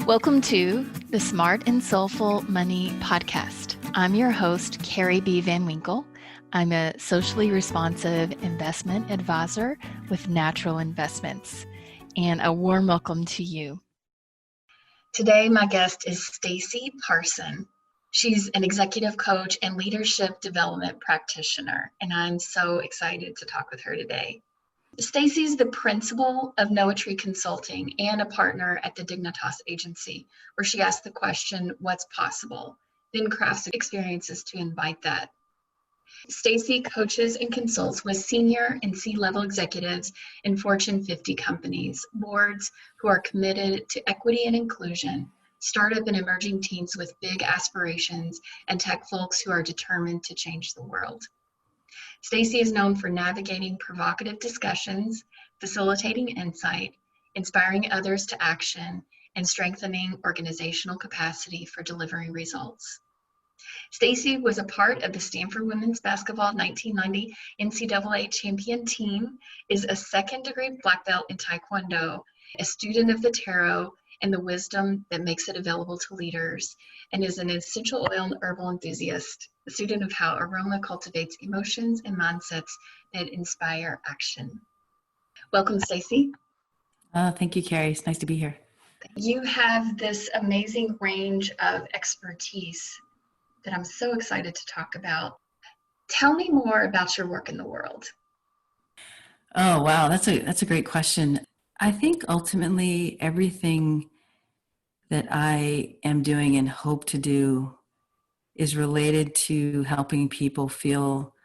Welcome to the Smart and Soulful Money Podcast. I'm your host, Carrie B. VanWinkle. I'm a socially responsive investment advisor with Natural Investments, and a warm welcome to you. Today, my guest is Stacy Parson. She's an executive coach and leadership development practitioner, and I'm so excited to talk with her today. Stacy is the principal of Noetry Consulting and a partner at the Dignitas agency, where she asks the question, what's possible? Then crafts experiences to invite that. Stacy coaches and consults with senior and C-level executives in Fortune 50 companies, boards who are committed to equity and inclusion, startup and emerging teams with big aspirations, and tech folks who are determined to change the world. Stacy is known for navigating provocative discussions, facilitating insight, inspiring others to action, and strengthening organizational capacity for delivering results. Stacy was a part of the Stanford Women's Basketball 1990 NCAA champion team, is a second-degree black belt in Taekwondo, a student of the tarot and the wisdom that makes it available to leaders, and is an essential oil and herbal enthusiast, a student of how aroma cultivates emotions and mindsets that inspire action. Welcome, Stacy. Thank you, Carrie. It's nice to be here. You have this amazing range of expertise that I'm so excited to talk about. Tell me more about your work in the world. Oh, wow. That's a great question. I think ultimately everything that I am doing and hope to do is related to helping people feel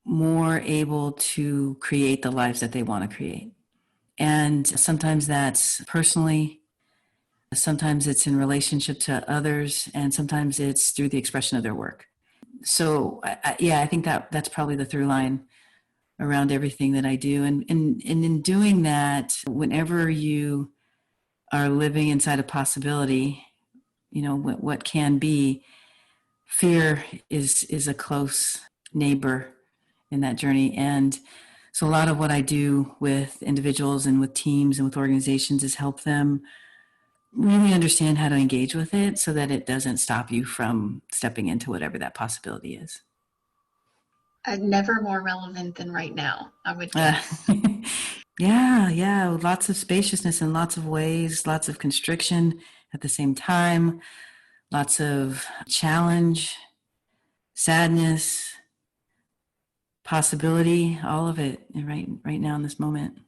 more able to create the lives that they want to create. And sometimes that's personally, sometimes it's in relationship to others, and sometimes it's through the expression of their work. So I think that's probably the through line around everything that I do. And in doing that, whenever you are living inside a possibility, you know, what can be, fear is a close neighbor in that journey. And so a lot of what I do with individuals and with teams and with organizations is help them really understand how to engage with it so that it doesn't stop you from stepping into whatever that possibility is. Never more relevant than right now, I would guess. Yeah. Lots of spaciousness in lots of ways, lots of constriction at the same time, lots of challenge, sadness, possibility, all of it right now in this moment.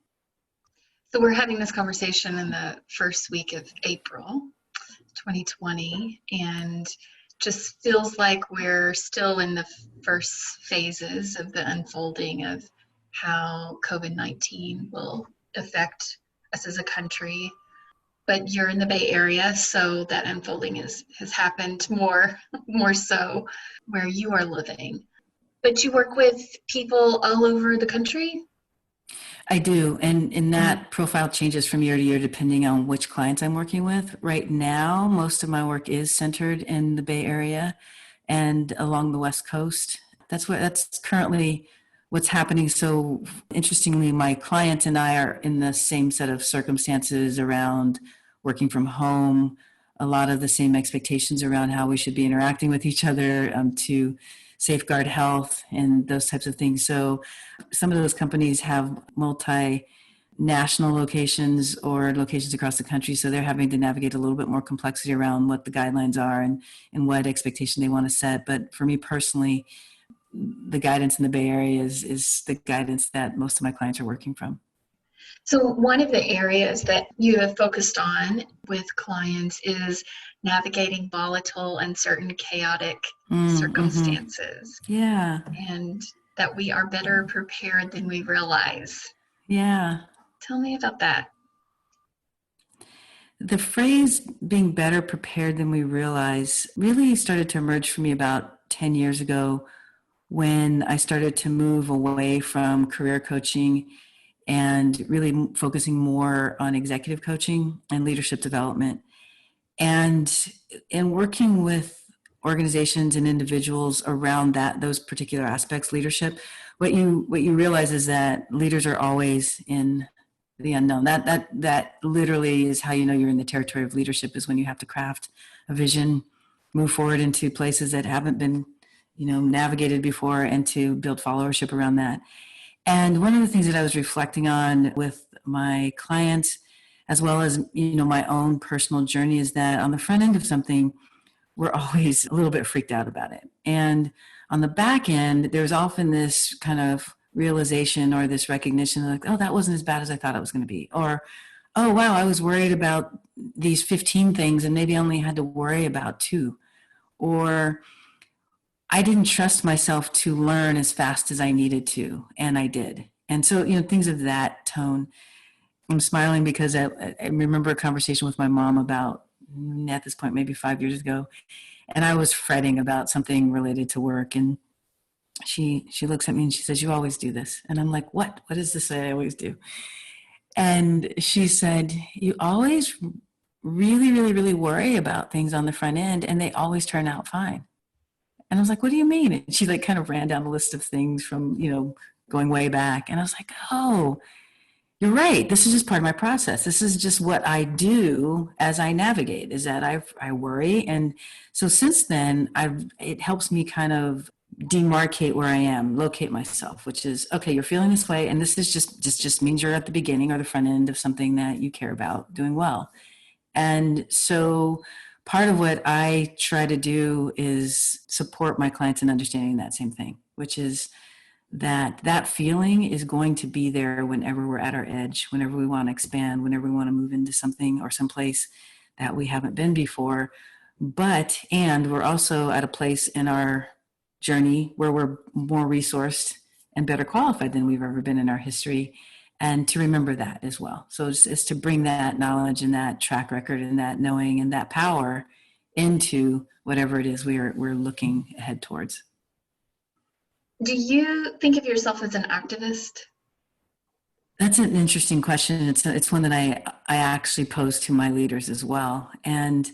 So we're having this conversation in the first week of April 2020, and just feels like we're still in the first phases of the unfolding of how COVID-19 will affect us as a country. But you're in the Bay Area, so that unfolding has happened more so where you are living. But you work with people all over the country? I do, and that profile changes from year to year depending on which clients I'm working with. Right now, most of my work is centered in the Bay Area and along the West Coast. That's currently what's happening. So interestingly, my clients and I are in the same set of circumstances around working from home, a lot of the same expectations around how we should be interacting with each other to safeguard health and those types of things. So some of those companies have multinational locations or locations across the country. So they're having to navigate a little bit more complexity around what the guidelines are and what expectation they want to set. But for me personally, the guidance in the Bay Area is the guidance that most of my clients are working from. So one of the areas that you have focused on with clients is navigating volatile, uncertain, chaotic circumstances. Yeah. And that we are better prepared than we realize. Yeah. Tell me about that. The phrase being better prepared than we realize really started to emerge for me about 10 years ago when I started to move away from career coaching and really focusing more on executive coaching and leadership development. And in working with organizations and individuals around those particular aspects, leadership, what you realize is that leaders are always in the unknown. That literally is how you know you're in the territory of leadership, is when you have to craft a vision, move forward into places that haven't been, navigated before, and to build followership around that. And one of the things that I was reflecting on with my clients, as well as, my own personal journey, is that on the front end of something, we're always a little bit freaked out about it. And on the back end, there's often this kind of realization or this recognition, like, oh, that wasn't as bad as I thought it was going to be. Or, oh, wow, I was worried about these 15 things and maybe I only had to worry about 2. Or I didn't trust myself to learn as fast as I needed to, and I did. And so, things of that tone. I'm smiling because I remember a conversation with my mom about, at this point, maybe 5 years ago, and I was fretting about something related to work. And she looks at me and she says, "You always do this." And I'm like, "What? What is this I always do?" And she said, "You always really, really, really worry about things on the front end, and they always turn out fine." And I was like, "What do you mean?" And she kind of ran down the list of things from, going way back. And I was like, "Oh, you're right. This is just part of my process. This is just what I do as I navigate, is that I worry." And so since then, it helps me kind of demarcate where I am, locate myself, which is, okay, you're feeling this way. And this is just means you're at the beginning or the front end of something that you care about doing well. And so part of what I try to do is support my clients in understanding that same thing, which is that feeling is going to be there whenever we're at our edge, whenever we want to expand, whenever we want to move into something or someplace that we haven't been before. And we're also at a place in our journey where we're more resourced and better qualified than we've ever been in our history. And to remember that as well. So it's to bring that knowledge and that track record and that knowing and that power into whatever it is we're looking ahead towards. Do you think of yourself as an activist? That's an interesting question. It's one that I actually pose to my leaders as well. And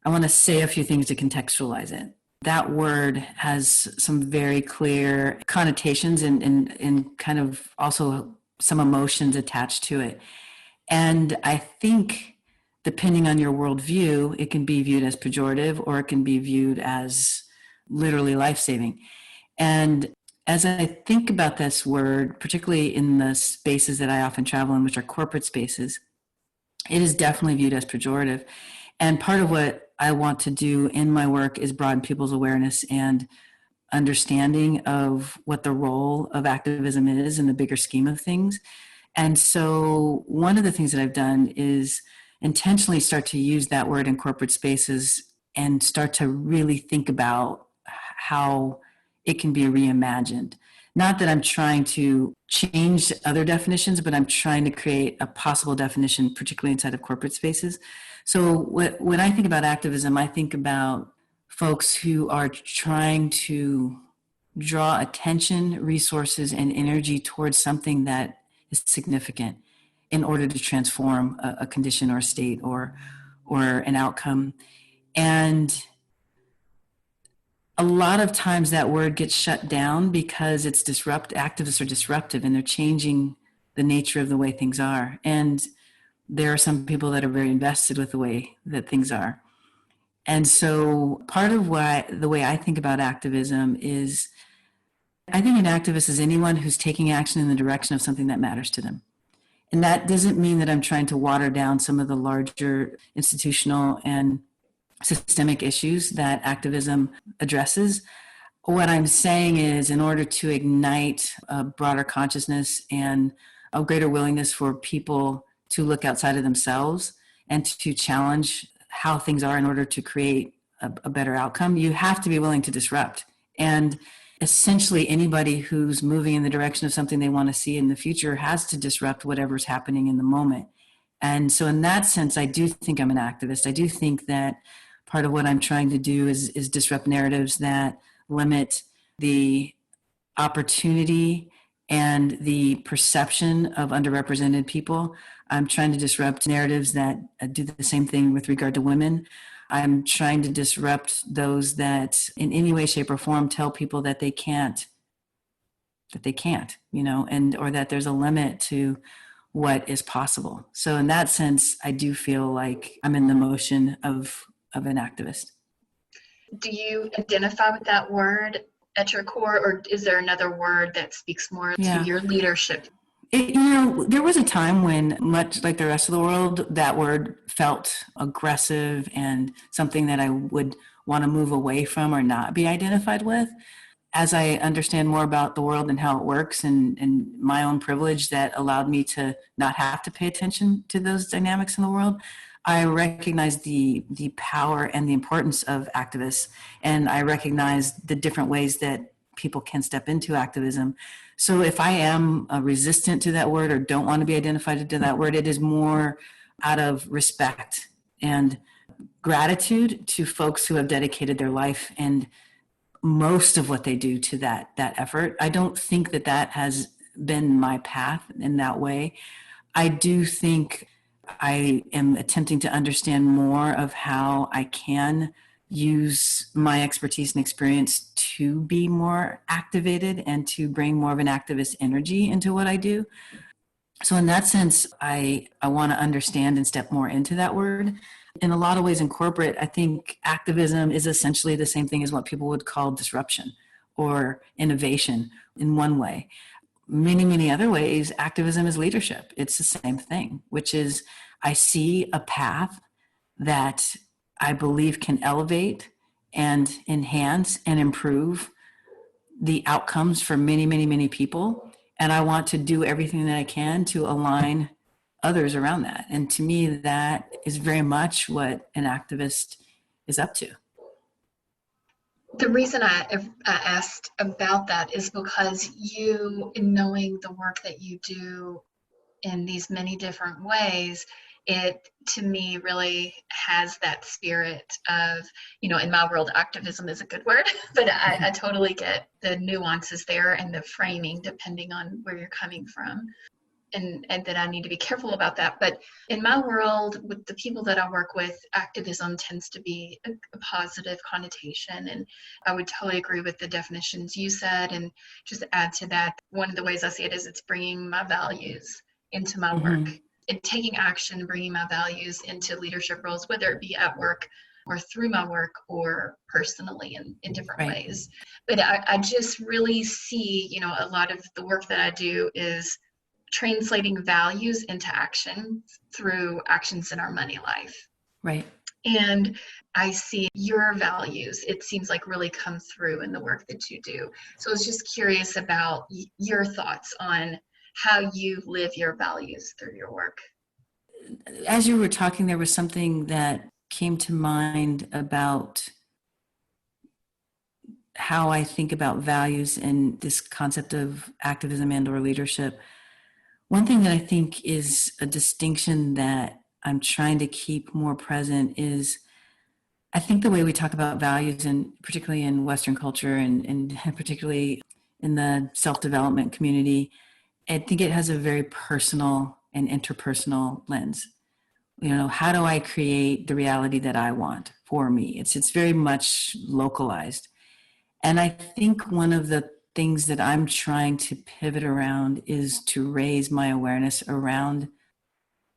I want to say a few things to contextualize it. That word has some very clear connotations and kind of also some emotions attached to it. And I think depending on your worldview, it can be viewed as pejorative or it can be viewed as literally life-saving. And as I think about this word, particularly in the spaces that I often travel in, which are corporate spaces, it is definitely viewed as pejorative. And part of what I want to do in my work is broaden people's awareness and understanding of what the role of activism is in the bigger scheme of things. And so one of the things that I've done is intentionally start to use that word in corporate spaces and start to really think about how it can be reimagined. Not that I'm trying to change other definitions, but I'm trying to create a possible definition, particularly inside of corporate spaces. So when I think about activism, I think about folks who are trying to draw attention, resources, and energy towards something that is significant in order to transform a condition or a state or an outcome. And a lot of times that word gets shut down because it's activists are disruptive and they're changing the nature of the way things are. And there are some people that are very invested with the way that things are. And so part of the way I think about activism is, I think an activist is anyone who's taking action in the direction of something that matters to them. And that doesn't mean that I'm trying to water down some of the larger institutional and systemic issues that activism addresses. What I'm saying is, in order to ignite a broader consciousness and a greater willingness for people to look outside of themselves and to challenge how things are in order to create a better outcome, you have to be willing to disrupt. And essentially anybody who's moving in the direction of something they want to see in the future has to disrupt whatever's happening in the moment. And so in that sense, I do think I'm an activist. I do think that part of what I'm trying to do is disrupt narratives that limit the opportunity and the perception of underrepresented people. I'm trying to disrupt narratives that do the same thing with regard to women. I'm trying to disrupt those that in any way, shape, or form tell people that they can't, or that there's a limit to what is possible. So in that sense, I do feel like I'm in the motion of an activist. Do you identify with that word at your core, or is there another word that speaks more to your leadership? There was a time when, much like the rest of the world, that word felt aggressive and something that I would want to move away from or not be identified with. As I understand more about the world and how it works, and my own privilege that allowed me to not have to pay attention to those dynamics in the world, I recognize the power and the importance of activists. And I recognize the different ways that people can step into activism. So if I am resistant to that word or don't want to be identified to that word, it is more out of respect and gratitude to folks who have dedicated their life and most of what they do to that effort. I don't think that has been my path in that way. I do think I am attempting to understand more of how I can use my expertise and experience to be more activated and to bring more of an activist energy into what I do. So in that sense, I want to understand and step more into that word. In a lot of ways in corporate, I think activism is essentially the same thing as what people would call disruption or innovation in one way. Many other ways, activism is leadership. It's the same thing, which is I see a path that I believe can elevate and enhance and improve the outcomes for many people. And I want to do everything that I can to align others around that. And to me, that is very much what an activist is up to. The reason I asked about that is because you, in knowing the work that you do in these many different ways, it to me really has that spirit of, in my world, activism is a good word, but I totally get the nuances there and the framing depending on where you're coming from. And that I need to be careful about that. But in my world, with the people that I work with, activism tends to be a positive connotation. And I would totally agree with the definitions you said. And just add to that, one of the ways I see it is it's bringing my values into my work and taking action, bringing my values into leadership roles, whether it be at work or through my work or personally in different ways. But I just really see, a lot of the work that I do is translating values into action through actions in our money life. Right. And I see your values, it seems like, really come through in the work that you do. So I was just curious about your thoughts on how you live your values through your work. As you were talking, there was something that came to mind about how I think about values and this concept of activism and or leadership. One thing that I think is a distinction that I'm trying to keep more present is I think the way we talk about values, and particularly in Western culture and particularly in the self-development community, I think it has a very personal and interpersonal lens. How do I create the reality that I want for me? It's very much localized. And I think one of the things that I'm trying to pivot around is to raise my awareness around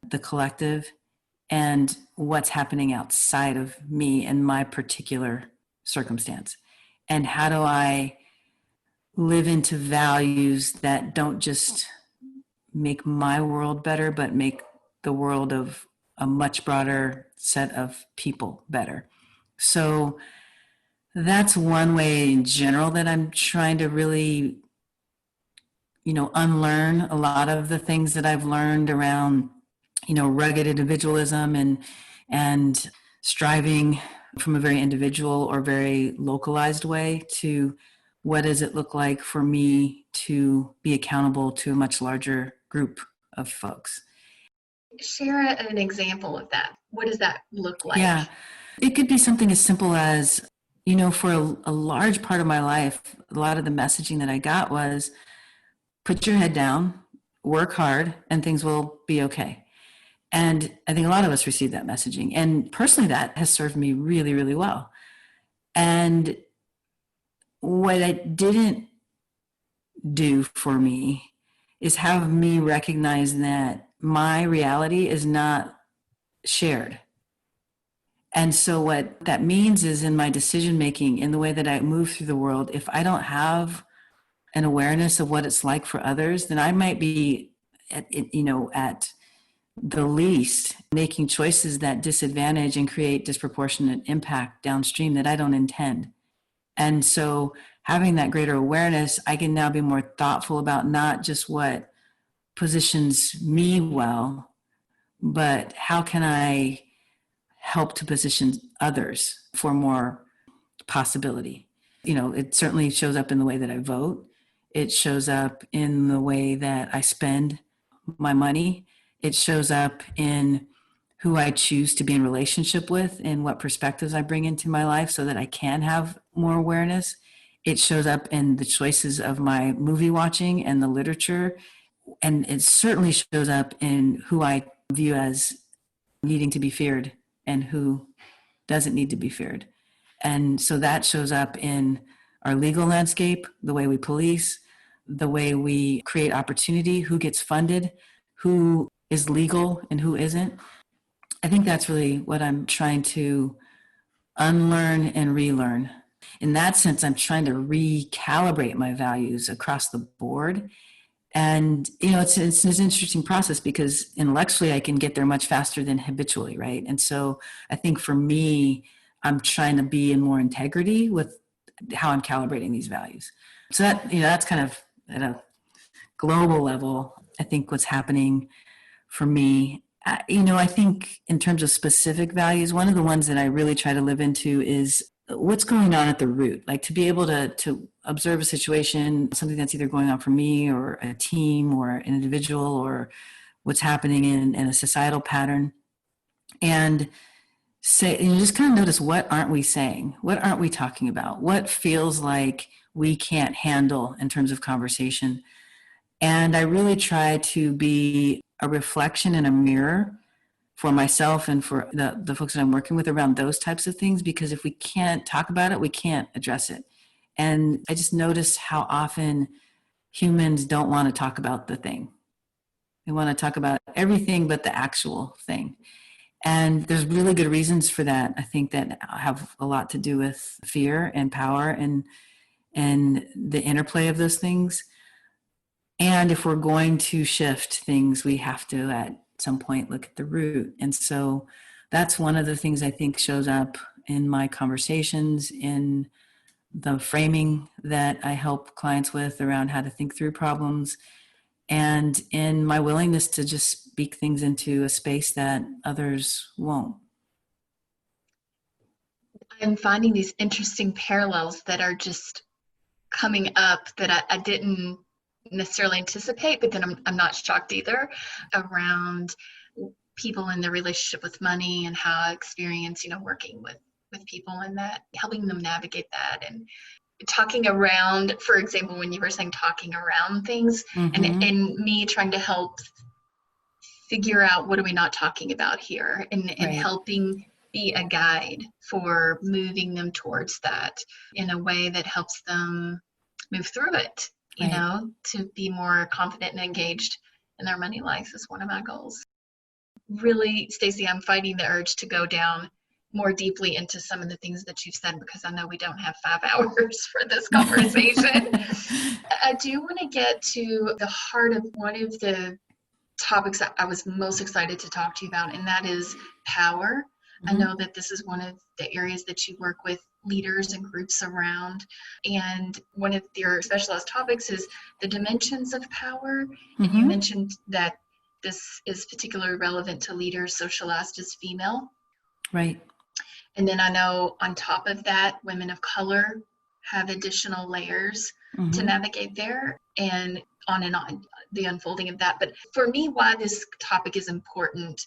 the collective and what's happening outside of me and my particular circumstance. And how do I live into values that don't just make my world better, but make the world of a much broader set of people better. So that's one way in general that I'm trying to really, unlearn a lot of the things that I've learned around, rugged individualism and striving from a very individual or very localized way to what does it look like for me to be accountable to a much larger group of folks. Share an example of that. What does that look like? Yeah, it could be something as simple as, for a large part of my life, a lot of the messaging that I got was put your head down, work hard, and things will be okay. And I think a lot of us receive that messaging. And personally, that has served me really, really well. And what it didn't do for me is have me recognize that my reality is not shared. And so what that means is in my decision making, in the way that I move through the world, if I don't have an awareness of what it's like for others, then I might be at the least making choices that disadvantage and create disproportionate impact downstream that I don't intend. And so having that greater awareness, I can now be more thoughtful about not just what positions me well, but how can I help to position others for more possibility. It certainly shows up in the way that I vote. It shows up in the way that I spend my money. It shows up in who I choose to be in relationship with and what perspectives I bring into my life so that I can have more awareness. It shows up in the choices of my movie watching and the literature. And it certainly shows up in who I view as needing to be feared and who doesn't need to be feared. And so that shows up in our legal landscape, the way we police, the way we create opportunity, who gets funded, who is legal and who isn't. I think that's really what I'm trying to unlearn and relearn. In that sense, I'm trying to recalibrate my values across the board. And, it's an interesting process because intellectually I can get there much faster than habitually, right? And so I think for me, I'm trying to be in more integrity with how I'm calibrating these values. So that's kind of at a global level, I think what's happening for me. I think in terms of specific values, one of the ones that I really try to live into is what's going on at the root, like to be able to observe a situation, something that's either going on for me or a team or an individual or what's happening in a societal pattern, and just kind of notice, what aren't we saying? What aren't we talking about? What feels like we can't handle in terms of conversation? And I really try to be a reflection and a mirror for myself and for the folks that I'm working with around those types of things, because if we can't talk about it, we can't address it. And I just noticed how often humans don't want to talk about the thing. They want to talk about everything but the actual thing. And there's really good reasons for that. I think that have a lot to do with fear and power and the interplay of those things. And if we're going to shift things, we have to at some point look at the root. And so that's one of the things I think shows up in my conversations, in the framing that I help clients with around how to think through problems, and in my willingness to just speak things into a space that others won't. I'm finding these interesting parallels that are just coming up that I didn't necessarily anticipate, but then I'm not shocked either, around people in their relationship with money and how I experience, working with people and that, helping them navigate that, and talking around, for example, when you were saying talking around things, Mm-hmm. and me trying to help figure out what are we not talking about here, and Right. helping be a guide for moving them towards that in a way that helps them move through it, Right. to be more confident and engaged in their money life is one of my goals. Really, Stacy, I'm fighting the urge to go down more deeply into some of the things that you've said, because I know we don't have 5 hours for this conversation. I do want to get to the heart of one of the topics that I was most excited to talk to you about, and that is power. Mm-hmm. I know that this is one of the areas that you work with leaders and groups around, and one of your specialized topics is the dimensions of power. Mm-hmm. And you mentioned that this is particularly relevant to leaders socialized as female. Right. And then I know on top of that, women of color have additional layers mm-hmm. to navigate there, and on the unfolding of that. But for me, why this topic is important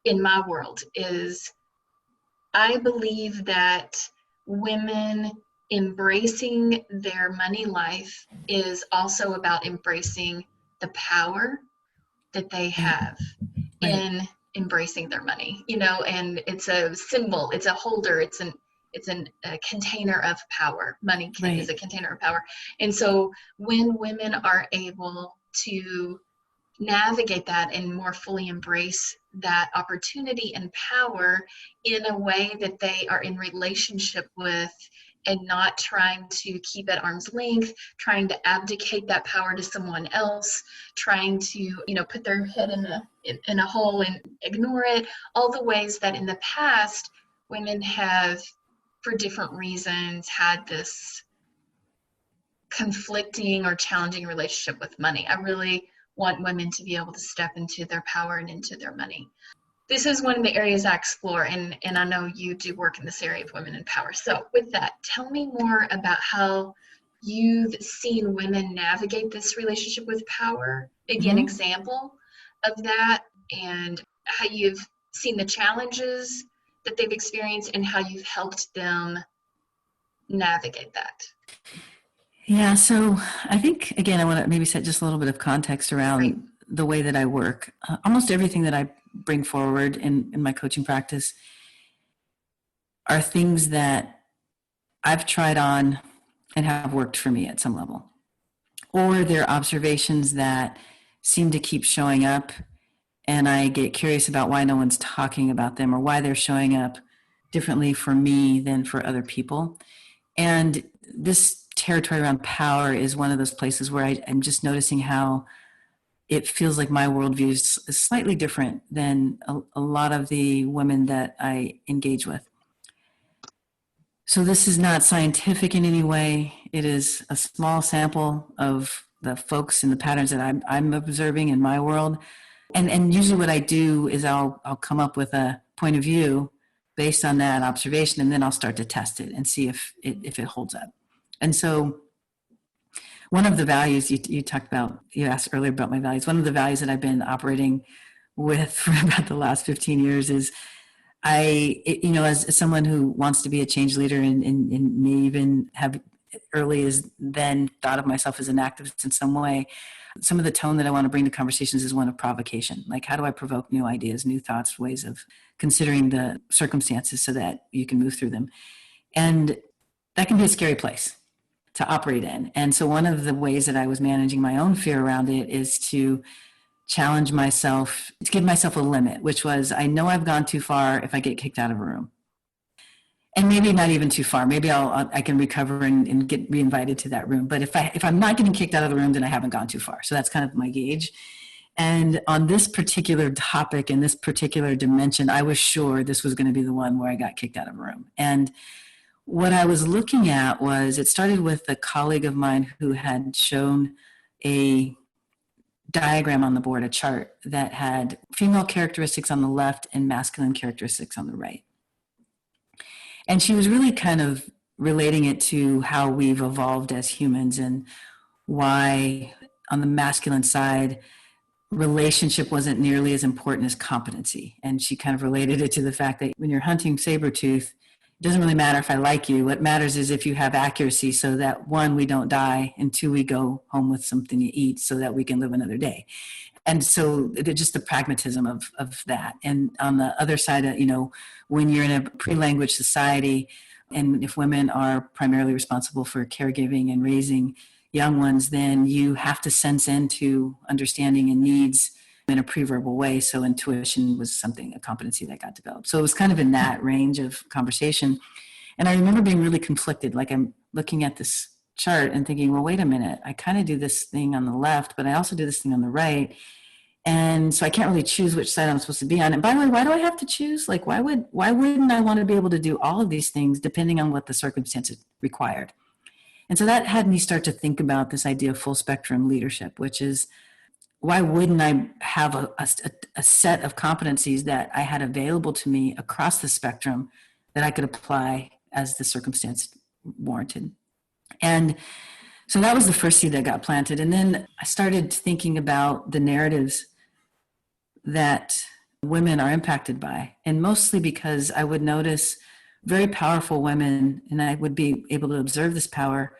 in my world is I believe that women embracing their money life is also about embracing the power that they have right. in embracing their money, and it's a symbol, it's a holder, it's a container of power. Money right. is a container of power. And so when women are able to navigate that and more fully embrace that opportunity and power in a way that they are in relationship with, and not trying to keep at arm's length, trying to abdicate that power to someone else, trying to, put their head in a hole and ignore it. All the ways that in the past women have, for different reasons, had this conflicting or challenging relationship with money. I really want women to be able to step into their power and into their money. This is one of the areas I explore, and I know you do work in this area of women in power. So with that, tell me more about how you've seen women navigate this relationship with power, maybe an example of that, and how you've seen the challenges that they've experienced and how you've helped them navigate that. Yeah, so I think, again, I want to maybe set just a little bit of context around the way that I work. Almost everything that I bring forward in my coaching practice are things that I've tried on and have worked for me at some level. Or they're observations that seem to keep showing up, and I get curious about why no one's talking about them or why they're showing up differently for me than for other people. And this territory around power is one of those places where I'm just noticing how it feels like my worldview is slightly different than a lot of the women that I engage with. So this is not scientific in any way. It is a small sample of the folks and the patterns that I'm observing in my world. And usually what I do is I'll come up with a point of view based on that observation, and then I'll start to test it and see if it holds up. And so one of the values you talked about, you asked earlier about my values, one of the values that I've been operating with for about the last 15 years is as someone who wants to be a change leader and may even have early as then thought of myself as an activist in some way, some of the tone that I want to bring to conversations is one of provocation. Like, how do I provoke new ideas, new thoughts, ways of considering the circumstances so that you can move through them? And that can be a scary place to operate in. And so one of the ways that I was managing my own fear around it is to challenge myself, to give myself a limit, which was, I know I've gone too far if I get kicked out of a room. And maybe not even too far. Maybe I can recover and get reinvited to that room. But if I'm not getting kicked out of the room, then I haven't gone too far. So that's kind of my gauge. And on this particular topic and this particular dimension, I was sure this was going to be the one where I got kicked out of a room. And what I was looking at was, it started with a colleague of mine who had shown a diagram on the board, a chart that had female characteristics on the left and masculine characteristics on the right. And she was really kind of relating it to how we've evolved as humans and why on the masculine side, relationship wasn't nearly as important as competency. And she kind of related it to the fact that when you're hunting saber-tooth, it doesn't really matter if I like you. What matters is if you have accuracy so that, one, we don't die, and two, we go home with something to eat so that we can live another day. And so just the pragmatism of that. And on the other side, when you're in a pre-language society, and if women are primarily responsible for caregiving and raising young ones, then you have to sense into understanding and needs in a pre-verbal way. So intuition was a competency that got developed. So it was kind of in that range of conversation. And I remember being really conflicted. Like, I'm looking at this chart and thinking, well, wait a minute, I kind of do this thing on the left, but I also do this thing on the right. And so I can't really choose which side I'm supposed to be on. And by the way, why do I have to choose? Like, why wouldn't I want to be able to do all of these things depending on what the circumstances required? And so that had me start to think about this idea of full spectrum leadership, which is, why wouldn't I have a set of competencies that I had available to me across the spectrum that I could apply as the circumstance warranted? And so that was the first seed that got planted. And then I started thinking about the narratives that women are impacted by, and mostly because I would notice very powerful women, and I would be able to observe this power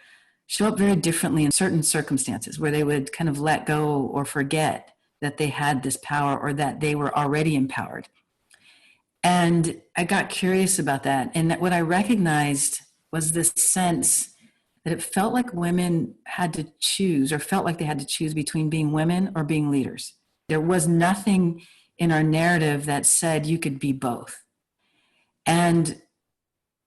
show up very differently in certain circumstances where they would kind of let go or forget that they had this power or that they were already empowered. And I got curious about that. And what I recognized was this sense that it felt like women had to choose, or felt like they had to choose between being women or being leaders. There was nothing in our narrative that said you could be both. And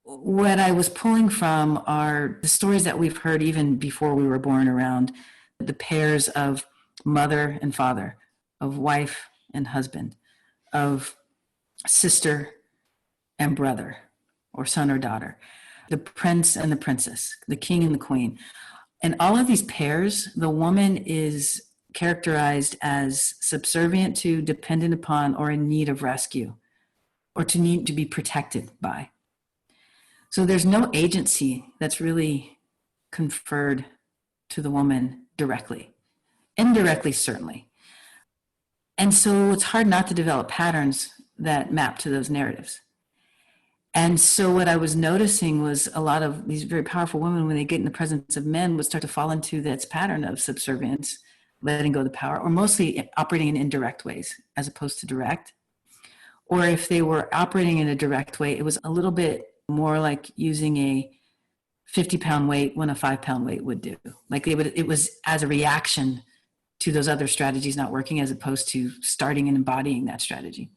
what I was pulling from are the stories that we've heard even before we were born around the pairs of mother and father, of wife and husband, of sister and brother, or son or daughter, the prince and the princess, the king and the queen. And all of these pairs, the woman is characterized as subservient to, dependent upon, or in need of rescue, or to need to be protected by. So there's no agency that's really conferred to the woman directly. Indirectly, certainly. And so it's hard not to develop patterns that map to those narratives. And so what I was noticing was a lot of these very powerful women, when they get in the presence of men, would start to fall into this pattern of subservience, letting go of the power, or mostly operating in indirect ways as opposed to direct. Or if they were operating in a direct way, it was a little bit more like using a 50-pound weight when a 5-pound weight would do. Like it was as a reaction to those other strategies not working, as opposed to starting and embodying that strategy.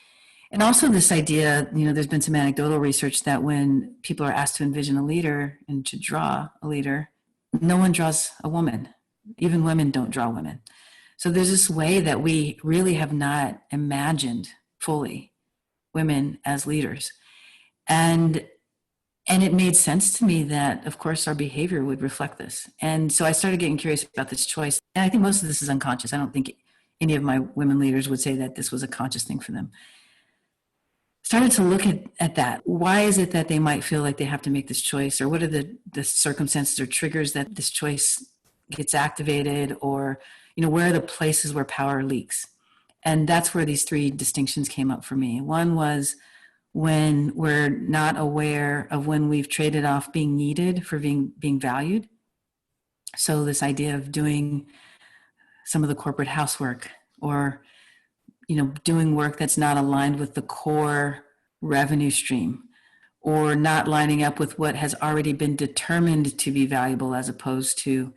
And also this idea, there's been some anecdotal research that when people are asked to envision a leader and to draw a leader, no one draws a woman. Even women don't draw women. So there's this way that we really have not imagined fully women as leaders. And it made sense to me that, of course, our behavior would reflect this. And so I started getting curious about this choice. And I think most of this is unconscious. I don't think any of my women leaders would say that this was a conscious thing for them. Started to look at that. Why is it that they might feel like they have to make this choice? Or what are the circumstances or triggers that this choice gets activated? Or, where are the places where power leaks? And that's where these three distinctions came up for me. One was when we're not aware of when we've traded off being needed for being valued. So this idea of doing some of the corporate housework, or doing work that's not aligned with the core revenue stream, or not lining up with what has already been determined to be valuable, as opposed to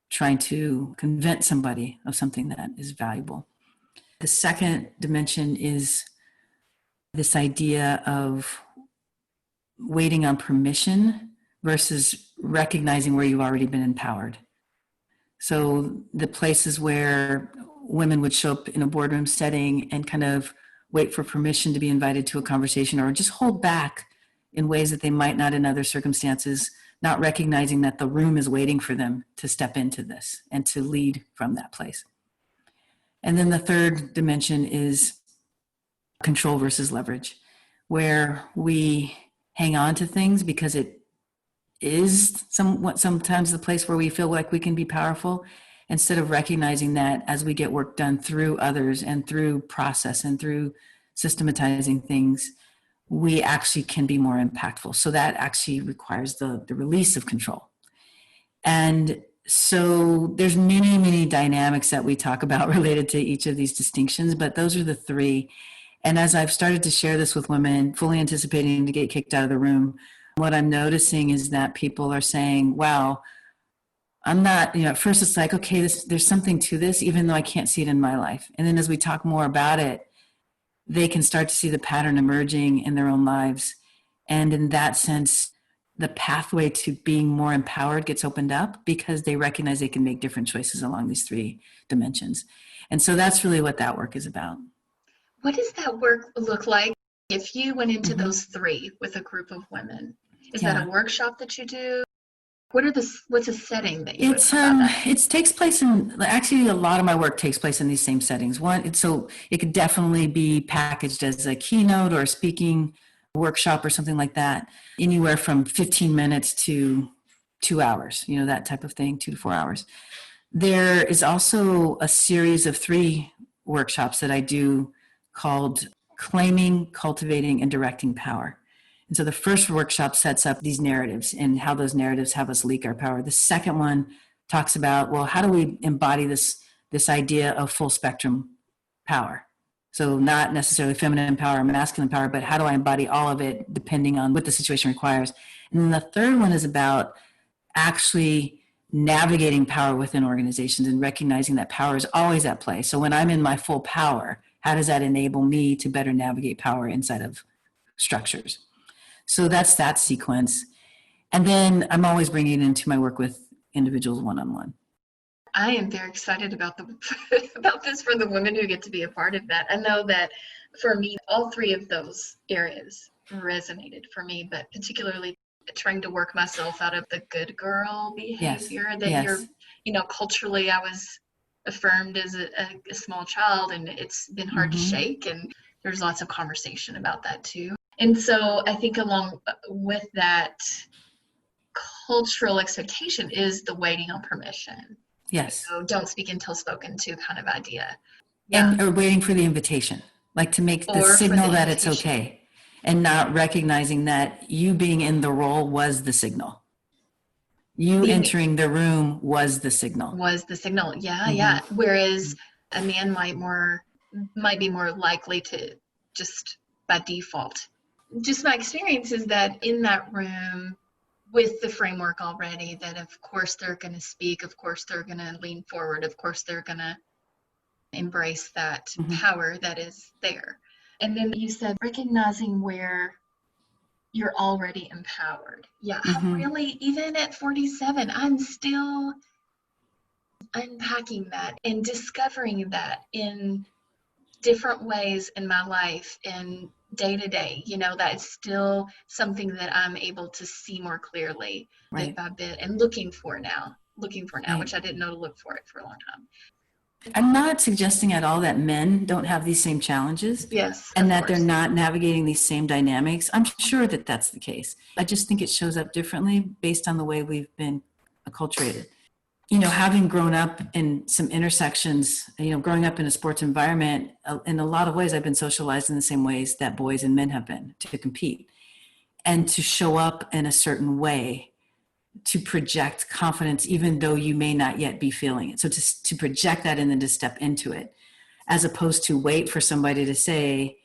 trying to convince somebody of something that is valuable. The second dimension is this idea of waiting on permission versus recognizing where you've already been empowered. So the places where women would show up in a boardroom setting and kind of wait for permission to be invited to a conversation, or just hold back in ways that they might not in other circumstances, not recognizing that the room is waiting for them to step into this and to lead from that place. And then the third dimension is control versus leverage, where we hang on to things because it is sometimes the place where we feel like we can be powerful, instead of recognizing that as we get work done through others and through process and through systematizing things, we actually can be more impactful. So that actually requires the release of control. And so there's many, many dynamics that we talk about related to each of these distinctions, but those are the three. And as I've started to share this with women, fully anticipating to get kicked out of the room, what I'm noticing is that people are saying, wow, I'm not, at first it's like, okay, there's something to this, even though I can't see it in my life. And then as we talk more about it, they can start to see the pattern emerging in their own lives. And in that sense, the pathway to being more empowered gets opened up because they recognize they can make different choices along these three dimensions. And so that's really what that work is about. What does that work look like if you went into those three with a group of women? Is that a workshop that you do? What's a setting that you would put that? It takes place in, actually a lot of my work takes place in these same settings. So it could definitely be packaged as a keynote or a speaking workshop or something like that, anywhere from 15 minutes to 2 hours, that type of thing, 2 to 4 hours. There is also a series of 3 workshops that I do called Claiming, Cultivating, and Directing Power. And so the first workshop sets up these narratives and how those narratives have us leak our power. The second one talks about, well, how do we embody this idea of full spectrum power? So not necessarily feminine power or masculine power, but how do I embody all of it depending on what the situation requires? And then the third one is about actually navigating power within organizations and recognizing that power is always at play. So when I'm in my full power, how does that enable me to better navigate power inside of structures? So that's that sequence. And then I'm always bringing it into my work with individuals one-on-one. I am very excited about about this for the women who get to be a part of that. I know that for me, all three of those areas resonated for me, but particularly trying to work myself out of the good girl behavior that culturally I was affirmed as a small child, and it's been hard to shake, and there's lots of conversation about that too. And so I think along with that cultural expectation is the waiting on permission. Yes. So don't speak until spoken to kind of idea. And or waiting for the invitation, like to make the signal that it's okay, and not recognizing that you being in the role was the signal. You entering the room was the signal. Yeah. Whereas a man might be more likely to just by default. Just my experience is that in that room with the framework already, that of course they're going to speak, of course they're going to lean forward, of course they're going to embrace that power that is there. And then you said recognizing where you're already empowered. Yeah, I'm really, even at 47, I'm still unpacking that and discovering that in different ways in my life and day to day. That's still something that I'm able to see more clearly bit by bit and looking for now, which I didn't know to look for it for a long time. I'm not suggesting at all that men don't have these same challenges. Yes. And that they're not navigating these same dynamics. I'm sure that that's the case. I just think it shows up differently based on the way we've been acculturated. Having grown up in some intersections, growing up in a sports environment, in a lot of ways, I've been socialized in the same ways that boys and men have been to compete and to show up in a certain way, to project confidence, even though you may not yet be feeling it. So to project that and then to step into it, as opposed to wait for somebody to say,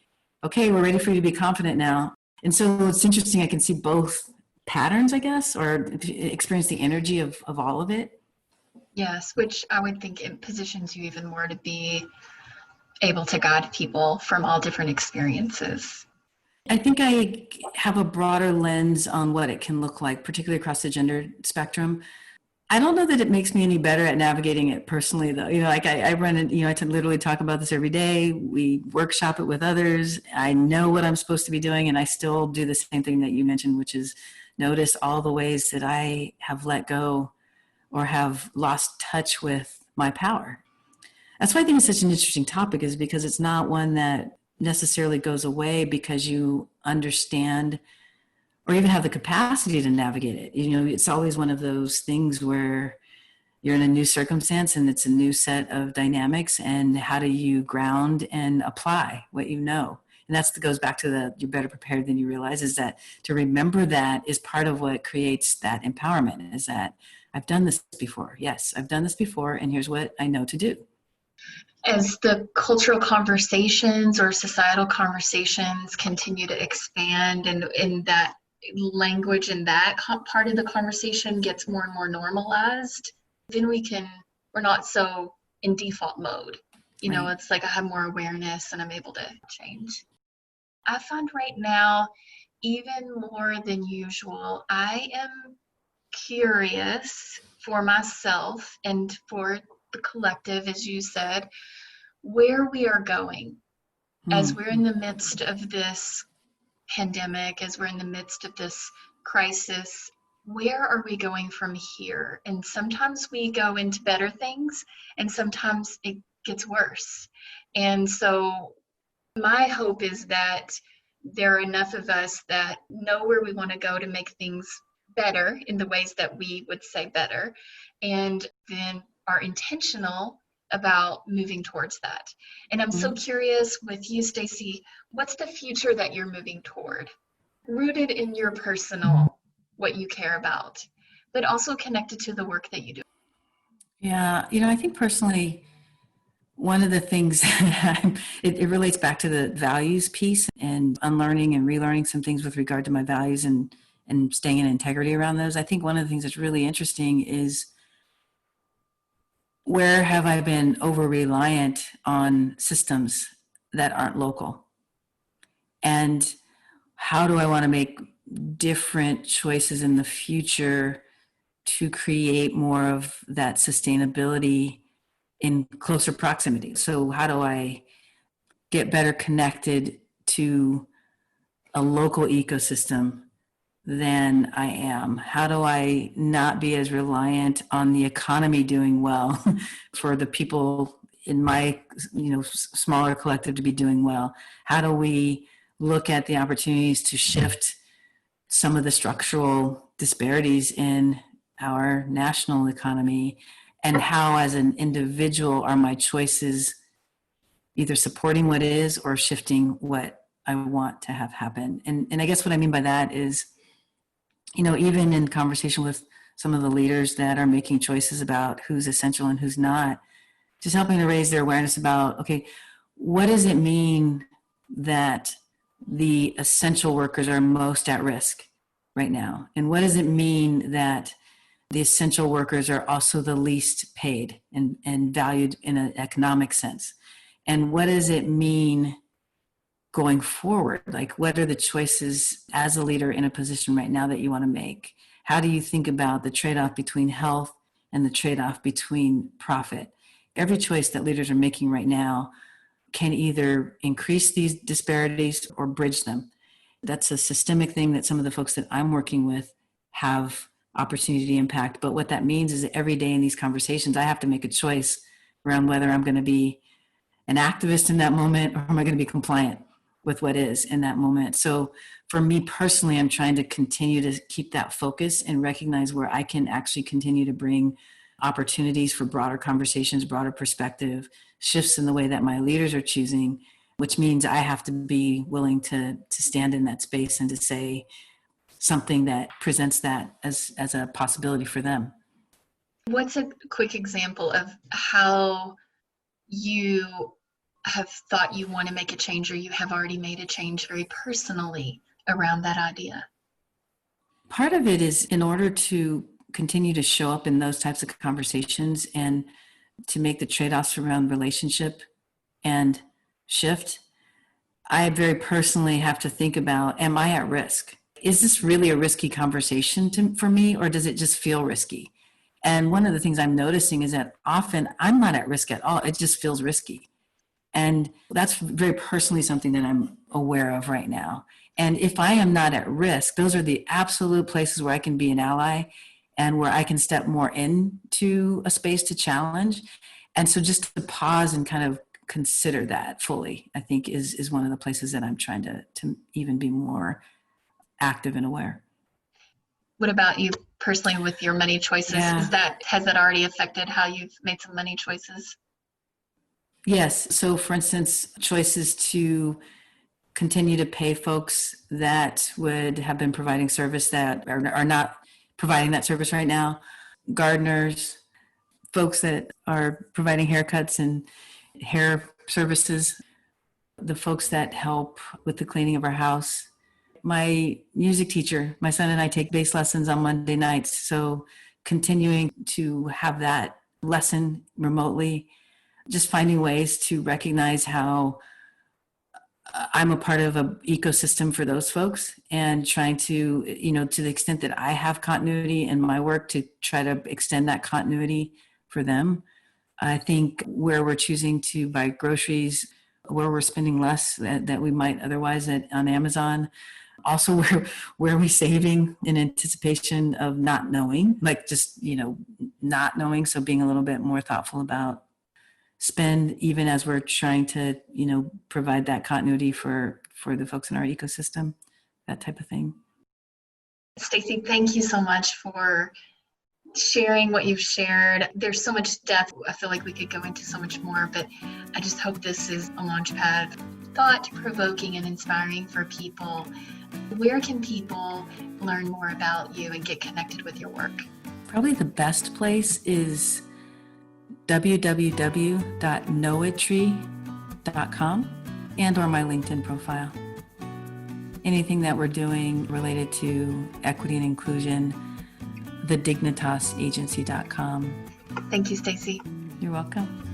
okay, we're ready for you to be confident now. And so it's interesting. I can see both patterns, I guess, or experience the energy of all of it. Yes, which I would think it positions you even more to be able to guide people from all different experiences. I think I have a broader lens on what it can look like, particularly across the gender spectrum. I don't know that it makes me any better at navigating it personally, though. I run it, I literally talk about this every day. We workshop it with others. I know what I'm supposed to be doing, and I still do the same thing that you mentioned, which is notice all the ways that I have let go or have lost touch with my power. That's why I think it's such an interesting topic, is because it's not one that necessarily goes away because you understand or even have the capacity to navigate it. It's always one of those things where you're in a new circumstance and it's a new set of dynamics, and how do you ground and apply what you know? And that goes back to you're better prepared than you realize, is that to remember that is part of what creates that empowerment, is that I've done this before. Yes, I've done this before, and here's what I know to do. As the cultural conversations or societal conversations continue to expand, and that language and that part of the conversation gets more and more normalized, then we're not so in default mode. It's like I have more awareness and I'm able to change. I find right now, even more than usual, I am curious for myself and for the collective, as you said, where we are going as we're in the midst of this pandemic, as we're in the midst of this crisis. Where are we going from here? And sometimes we go into better things, and sometimes it gets worse. And so my hope is that there are enough of us that know where we want to go to make things better in the ways that we would say better, and then are intentional about moving towards that. And I'm so curious with you, Stacy, what's the future that you're moving toward? Rooted in your personal, what you care about, but also connected to the work that you do. Yeah, I think personally, one of the things it relates back to the values piece and unlearning and relearning some things with regard to my values and and staying in integrity around those. I think one of the things that's really interesting is, where have I been over-reliant on systems that aren't local? And how do I want to make different choices in the future to create more of that sustainability in closer proximity? So how do I get better connected to a local ecosystem than I am? How do I not be as reliant on the economy doing well for the people in my, smaller collective to be doing well? How do we look at the opportunities to shift some of the structural disparities in our national economy? And how, as an individual, are my choices either supporting what is or shifting what I want to have happen? And I guess what I mean by that is, even in conversation with some of the leaders that are making choices about who's essential and who's not, just helping to raise their awareness about, okay, what does it mean that the essential workers are most at risk right now? And what does it mean that the essential workers are also the least paid and valued in an economic sense? And what does it mean going forward? Like, what are the choices as a leader in a position right now that you want to make? How do you think about the trade-off between health and the trade-off between profit? Every choice that leaders are making right now can either increase these disparities or bridge them. That's a systemic thing that some of the folks that I'm working with have opportunity to impact. But what that means is that every day in these conversations, I have to make a choice around whether I'm going to be an activist in that moment or am I going to be compliant with what is in that moment. So for me personally, I'm trying to continue to keep that focus and recognize where I can actually continue to bring opportunities for broader conversations, broader perspective, shifts in the way that my leaders are choosing, which means I have to be willing to stand in that space and to say something that presents that as a possibility for them. What's a quick example of how you have thought you want to make a change, or you have already made a change very personally around that idea? Part of it is, in order to continue to show up in those types of conversations and to make the trade-offs around relationship and shift, I very personally have to think about, am I at risk? Is this really a risky conversation for me, or does it just feel risky? And one of the things I'm noticing is that often I'm not at risk at all. It just feels risky. And that's very personally something that I'm aware of right now. And if I am not at risk, those are the absolute places where I can be an ally and where I can step more into a space to challenge. And so just to pause and kind of consider that fully, I think is one of the places that I'm trying to even be more active and aware. What about you personally with your money choices? Yeah. Has that already affected how you've made some money choices? Yes. So for instance, choices to continue to pay folks that would have been providing service that are not providing that service right now. Gardeners, folks that are providing haircuts and hair services, the folks that help with the cleaning of our house. My music teacher, my son and I take bass lessons on Monday nights. So continuing to have that lesson remotely, just finding ways to recognize how I'm a part of an ecosystem for those folks, and trying to, to the extent that I have continuity in my work, to try to extend that continuity for them. I think where we're choosing to buy groceries, where we're spending less that we might otherwise on Amazon. Also, where are we saving in anticipation of not knowing, like just, not knowing. So being a little bit more thoughtful about spend, even as we're trying to, provide that continuity for the folks in our ecosystem, that type of thing. Stacy, thank you so much for sharing what you've shared. There's so much depth. I feel like we could go into so much more, but I just hope this is a launch pad, thought-provoking and inspiring for people. Where can people learn more about you and get connected with your work? Probably the best place is www.knowittree.com and or my LinkedIn profile. anything that we're doing related to equity and inclusion, thedignitasagency.com. Thank you, Stacy. You're welcome.